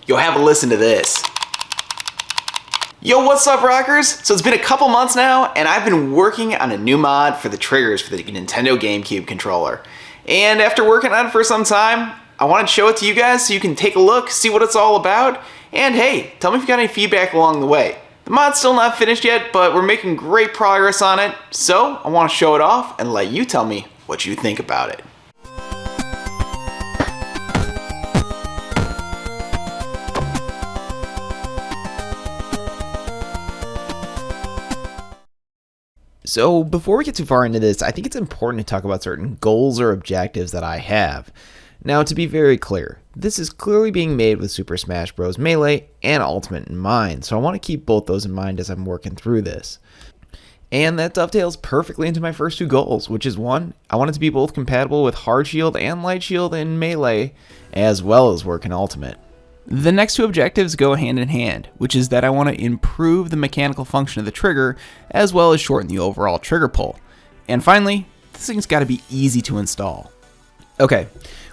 Yo, have a listen to this. Yo, what's up, rockers? So it's been a couple months now, and I've been working on a new mod for the triggers for the Nintendo GameCube controller. And after working on it for some time, I wanted to show it to you guys so you can take a look, see what it's all about, and hey, tell me if you got any feedback along the way. The mod's still not finished yet, but we're making great progress on it, so I want to show it off and let you tell me what you think about it. So before we get too far into this, I think it's important to talk about certain goals or objectives that I have. Now, to be very clear, this is clearly being made with Super Smash Bros. Melee and Ultimate in mind, so I want to keep both those in mind as I'm working through this. And that dovetails perfectly into my first two goals, which is one, I want it to be both compatible with Hard Shield and Light Shield in Melee, as well as work in Ultimate. The next two objectives go hand in hand, which is that I want to improve the mechanical function of the trigger, as well as shorten the overall trigger pull. And finally, this thing's got to be easy to install. Okay,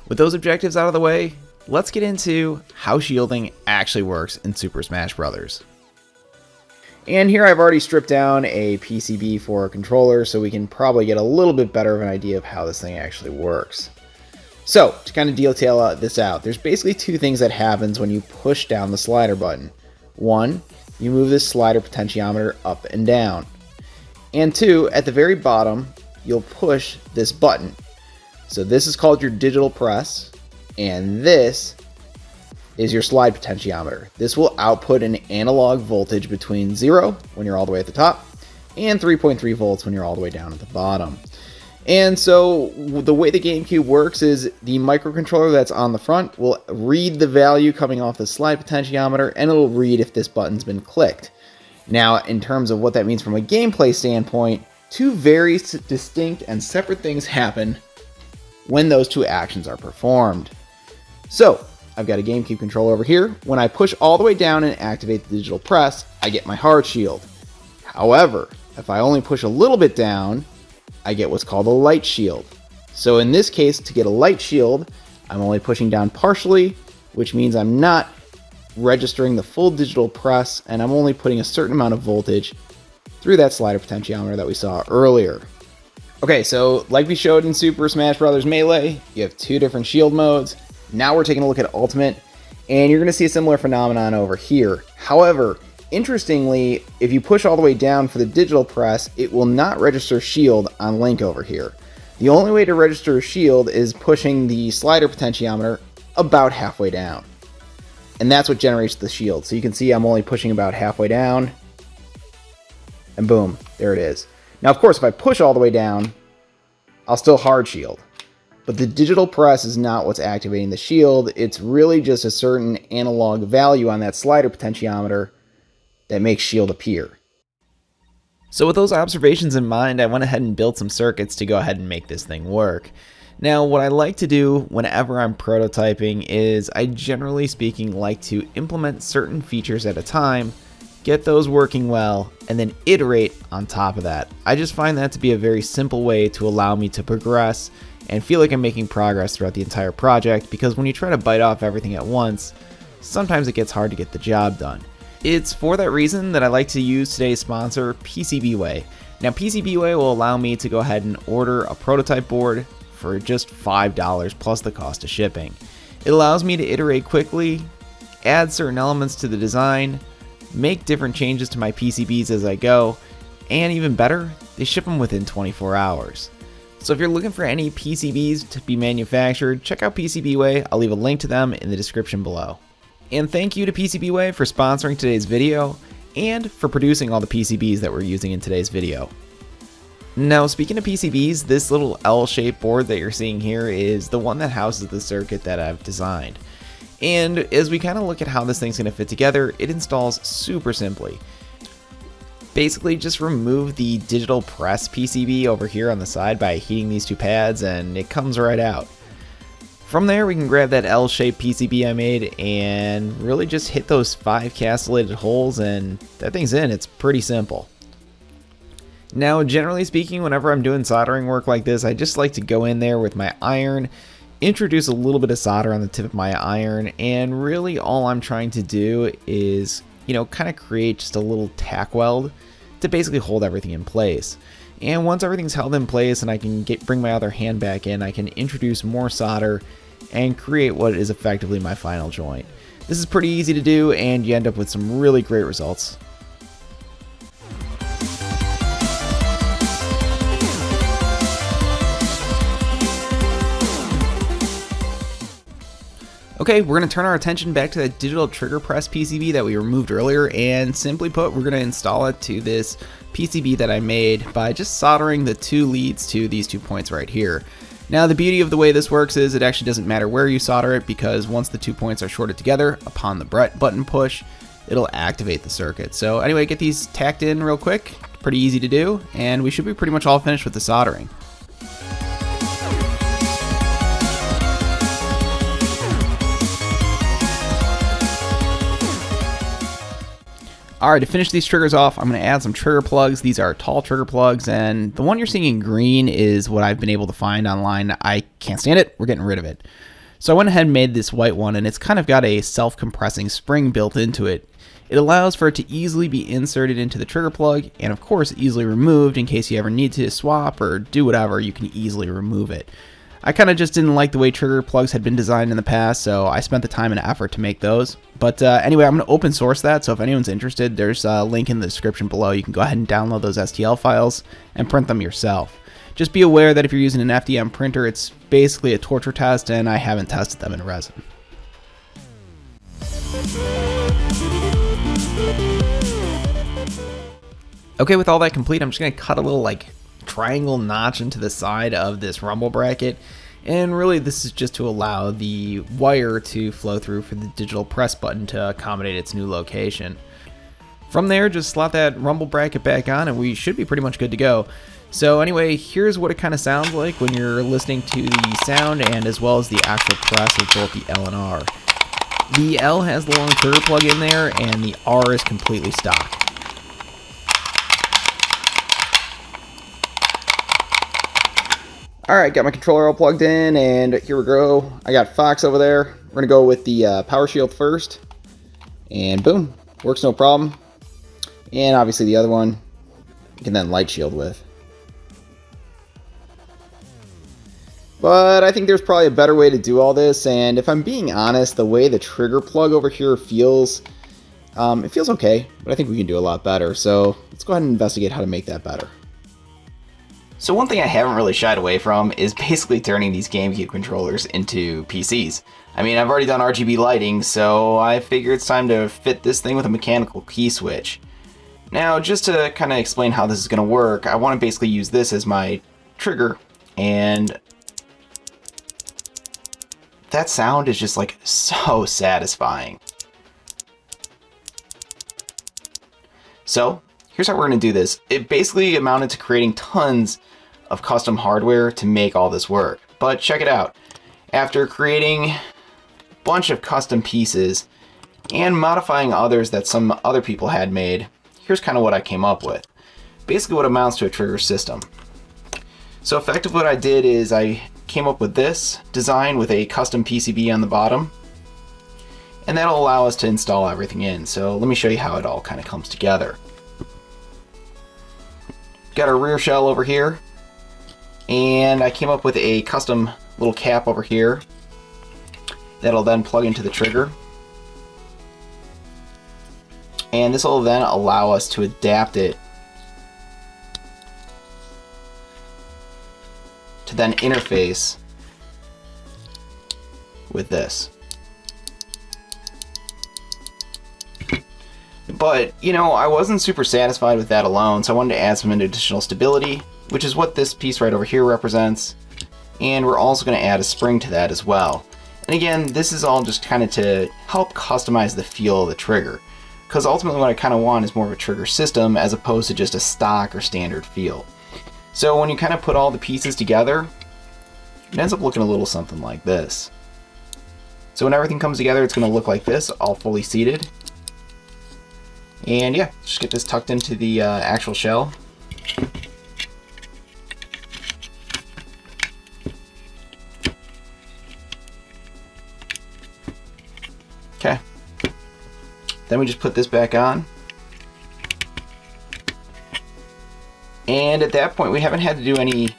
with those objectives out of the way, let's get into how shielding actually works in Super Smash Bros. And here I've already stripped down a PCB for a controller, so we can probably get a little bit better of an idea of how this thing actually works. So, to kind of detail this out, there's basically two things that happens when you push down the slider button. One, you move this slider potentiometer up and down. And two, at the very bottom, you'll push this button. So this is called your digital press, and this is your slide potentiometer. This will output an analog voltage between 0, when you're all the way at the top, and 3.3 volts when you're all the way down at the bottom. And so the way the GameCube works is the microcontroller that's on the front will read the value coming off the slide potentiometer, and it'll read if this button's been clicked. Now, in terms of what that means from a gameplay standpoint, two very distinct and separate things happen when those two actions are performed. So, I've got a GameCube controller over here. When I push all the way down and activate the digital press, I get my hard shield. However, if I only push a little bit down, I get what's called a light shield. So in this case, to get a light shield, I'm only pushing down partially, which means I'm not registering the full digital press, and I'm only putting a certain amount of voltage through that slider potentiometer that we saw earlier. Okay, so like we showed in Super Smash Bros. Melee, you have two different shield modes. Now we're taking a look at Ultimate, and you're going to see a similar phenomenon over here. However, interestingly, if you push all the way down for the digital press, it will not register shield on Link over here. The only way to register shield is pushing the slider potentiometer about halfway down. And that's what generates the shield. So you can see I'm only pushing about halfway down. And boom, there it is. Now, of course, if I push all the way down, I'll still hard shield. But the digital press is not what's activating the shield. It's really just a certain analog value on that slider potentiometer that makes shield appear. So with those observations in mind, I went ahead and built some circuits to go ahead and make this thing work. Now, what I like to do whenever I'm prototyping is I generally speaking like to implement certain features at a time, get those working well, and then iterate on top of that. I just find that to be a very simple way to allow me to progress and feel like I'm making progress throughout the entire project, because when you try to bite off everything at once, sometimes it gets hard to get the job done. It's for that reason that I like to use today's sponsor, PCBWay. Now, PCBWay will allow me to go ahead and order a prototype board for just $5 plus the cost of shipping. It allows me to iterate quickly, add certain elements to the design, make different changes to my PCBs as I go, and even better, they ship them within 24 hours. So if you're looking for any PCBs to be manufactured, check out PCBWay. I'll leave a link to them in the description below. And thank you to PCBWay for sponsoring today's video and for producing all the PCBs that we're using in today's video. Now, speaking of PCBs, this little L-shaped board that you're seeing here is the one that houses the circuit that I've designed. And as we kind of look at how this thing's going to fit together, it installs super simply. Basically, just remove the digital press PCB over here on the side by heating these two pads, and it comes right out. From there, we can grab that L-shaped PCB I made and really just hit those 5 castellated holes, and that thing's in. It's pretty simple. Now, generally speaking, whenever I'm doing soldering work like this, I just like to go in there with my iron, introduce a little bit of solder on the tip of my iron, and really all I'm trying to do is, kind of create just a little tack weld to basically hold everything in place. And once everything's held in place and I can bring my other hand back in, I can introduce more solder and create what is effectively my final joint. This is pretty easy to do, and you end up with some really great results. Okay, we're going to turn our attention back to that digital trigger press PCB that we removed earlier, and simply put, we're going to install it to this PCB that I made by just soldering the two leads to these 2 points right here. Now, the beauty of the way this works is it actually doesn't matter where you solder it, because once the 2 points are shorted together, upon the button push, it'll activate the circuit. So anyway, get these tacked in real quick, pretty easy to do, and we should be pretty much all finished with the soldering. Alright, to finish these triggers off, I'm going to add some trigger plugs. These are tall trigger plugs, and the one you're seeing in green is what I've been able to find online. I can't stand it. We're getting rid of it. So I went ahead and made this white one, and it's kind of got a self-compressing spring built into it. It allows for it to easily be inserted into the trigger plug, and of course easily removed in case you ever need to swap or do whatever. You can easily remove it. I kind of just didn't like the way trigger plugs had been designed in the past, so I spent the time and effort to make those. But anyway, I'm going to open source that, so if anyone's interested, there's a link in the description below. You can go ahead and download those STL files and print them yourself. Just be aware that if you're using an FDM printer, it's basically a torture test, and I haven't tested them in resin. Okay, with all that complete, I'm just going to cut a little triangle notch into the side of this rumble bracket, and really this is just to allow the wire to flow through for the digital press button to accommodate its new location. From there, just slot that rumble bracket back on and we should be pretty much good to go. So anyway, here's what it kind of sounds like when you're listening to the sound and as well as the actual press of both the L and R. The L has the long trigger plug in there, and the R is completely stock. Alright, got my controller all plugged in, and here we go. I got Fox over there. We're going to go with the power shield first. And boom, works no problem. And obviously the other one, you can then light shield with. But I think there's probably a better way to do all this, and if I'm being honest, the way the trigger plug over here feels, it feels okay, but I think we can do a lot better. So let's go ahead and investigate how to make that better. So one thing I haven't really shied away from is basically turning these GameCube controllers into PCs. I mean, I've already done RGB lighting, so I figure it's time to fit this thing with a mechanical key switch. Now, just to kind of explain how this is going to work, I want to basically use this as my trigger, and that sound is just so satisfying. So here's how we're going to do this. It basically amounted to creating tons of custom hardware to make all this work. But check it out. After creating a bunch of custom pieces and modifying others that some other people had made, here's kind of what I came up with. Basically what amounts to a trigger system. So effectively what I did is I came up with this design with a custom PCB on the bottom, and that'll allow us to install everything in. So let me show you how it all kind of comes together. Got our rear shell over here, and I came up with a custom little cap over here that'll then plug into the trigger, and this will then allow us to adapt it to then interface with this. But, I wasn't super satisfied with that alone, so I wanted to add some additional stability, which is what this piece right over here represents. And we're also going to add a spring to that as well. And again, this is all just kind of to help customize the feel of the trigger, because ultimately what I kind of want is more of a trigger system as opposed to just a stock or standard feel. So when you kind of put all the pieces together, it ends up looking a little something like this. So when everything comes together, it's going to look like this, all fully seated. And yeah, just get this tucked into the actual shell. Then we just put this back on. And at that point, we haven't had to do any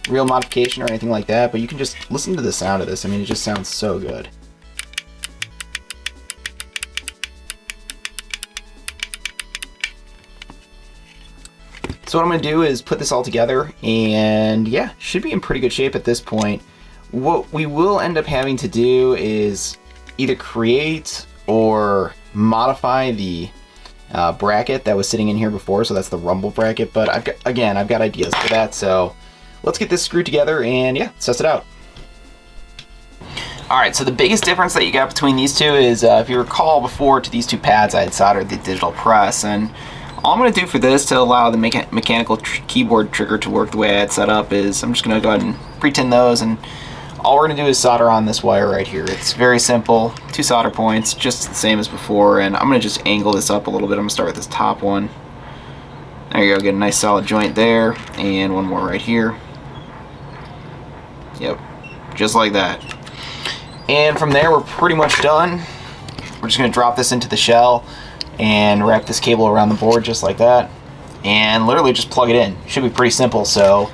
real modification or anything like that, but you can just listen to the sound of this. I mean, it just sounds so good. So what I'm going to do is put this all together, and yeah, should be in pretty good shape at this point. What we will end up having to do is either create or modify the bracket that was sitting in here before, so that's the rumble bracket, but I've got ideas for that, so let's get this screwed together and yeah, let's test it out. Alright, so the biggest difference that you got between these two is, if you recall before, to these two pads I had soldered the digital press, and all I'm going to do for this to allow the mechanical keyboard trigger to work the way I had set up is I'm just going to go ahead and pre-tin those, and all we're going to do is solder on this wire right here. It's very simple, 2 solder points, just the same as before, and I'm going to just angle this up a little bit. I'm going to start with this top one. There you go, get a nice solid joint there, and one more right here. Yep, just like that. And from there we're pretty much done. We're just going to drop this into the shell and wrap this cable around the board just like that, and literally just plug it in. Should be pretty simple, so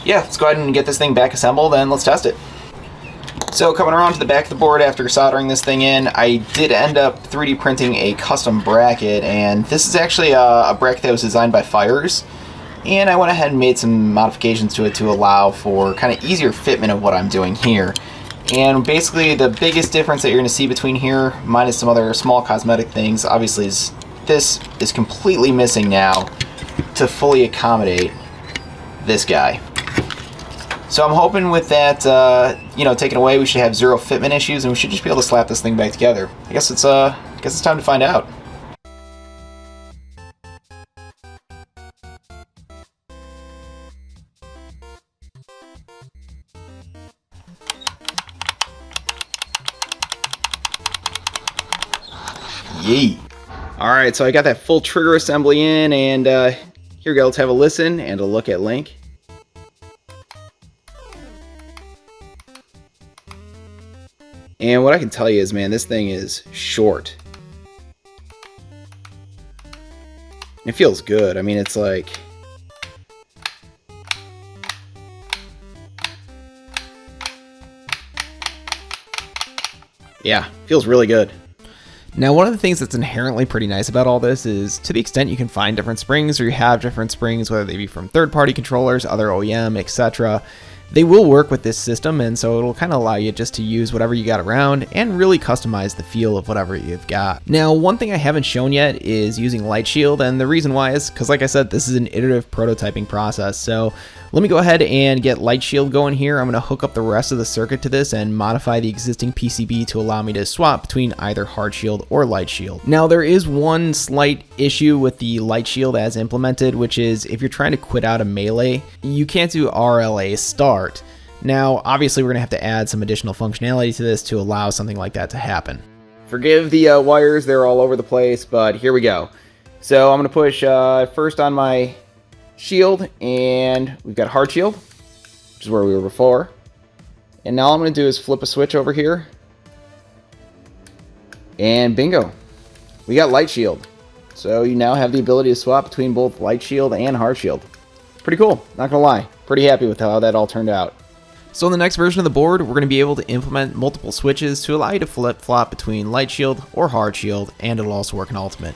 yeah, let's go ahead and get this thing back assembled and let's test it. So coming around to the back of the board after soldering this thing in, I did end up 3D printing a custom bracket, and this is actually a bracket that was designed by Fires, and I went ahead and made some modifications to it to allow for kind of easier fitment of what I'm doing here. And basically the biggest difference that you're going to see between here, minus some other small cosmetic things, obviously is this is completely missing now to fully accommodate this guy. So I'm hoping with that, taken away, we should have zero fitment issues, and we should just be able to slap this thing back together. I guess it's time to find out. Yee. Alright, so I got that full trigger assembly in, and here we go, let's have a listen and a look at Link. And what I can tell you is, man, this thing is short. It feels good. I mean, it's like... yeah, feels really good. Now, one of the things that's inherently pretty nice about all this is, to the extent you can find different springs, or you have different springs, whether they be from third-party controllers, other OEM, etc., they will work with this system, and so it'll kind of allow you just to use whatever you got around and really customize the feel of whatever you've got. Now, one thing I haven't shown yet is using Light Shield, and the reason why is because, like I said, this is an iterative prototyping process. So let me go ahead and get Light Shield going here. I'm going to hook up the rest of the circuit to this and modify the existing PCB to allow me to swap between either Hard Shield or Light Shield. Now, there is one slight issue with the Light Shield as implemented, which is if you're trying to quit out a melee, you can't do RLA start. Now, obviously, we're going to have to add some additional functionality to this to allow something like that to happen. Forgive the wires, they're all over the place, but here we go. So I'm going to push first on my shield, and we've got Hard Shield, which is where we were before. And now all I'm going to do is flip a switch over here, and bingo, we got Light Shield. So you now have the ability to swap between both Light Shield and Hard Shield. Pretty cool, not gonna lie. Pretty happy with how that all turned out. So in the next version of the board, we're going to be able to implement multiple switches to allow you to flip-flop between Light Shield or Hard Shield, and it'll also work in Ultimate.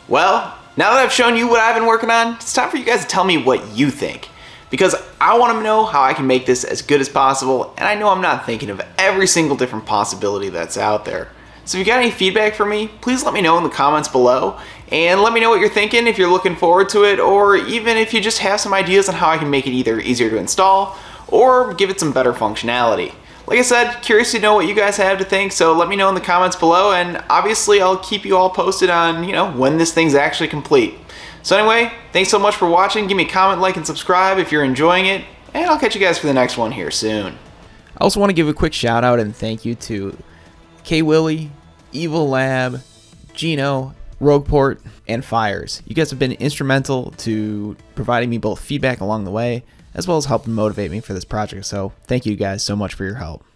Well, now that I've shown you what I've been working on, it's time for you guys to tell me what you think. Because I want to know how I can make this as good as possible, and I know I'm not thinking of every single different possibility that's out there. So if you got any feedback for me, please let me know in the comments below, and let me know what you're thinking if you're looking forward to it, or even if you just have some ideas on how I can make it either easier to install or give it some better functionality. Like I said, curious to know what you guys have to think, so let me know in the comments below, and obviously I'll keep you all posted on, when this thing's actually complete. So anyway, thanks so much for watching. Give me a comment, like, and subscribe if you're enjoying it, and I'll catch you guys for the next one here soon. I also want to give a quick shout out and thank you to K-Willie, Evil Lab, Gino, Rogueport, and Fires. You guys have been instrumental to providing me both feedback along the way, as well as helping motivate me for this project, so thank you guys so much for your help.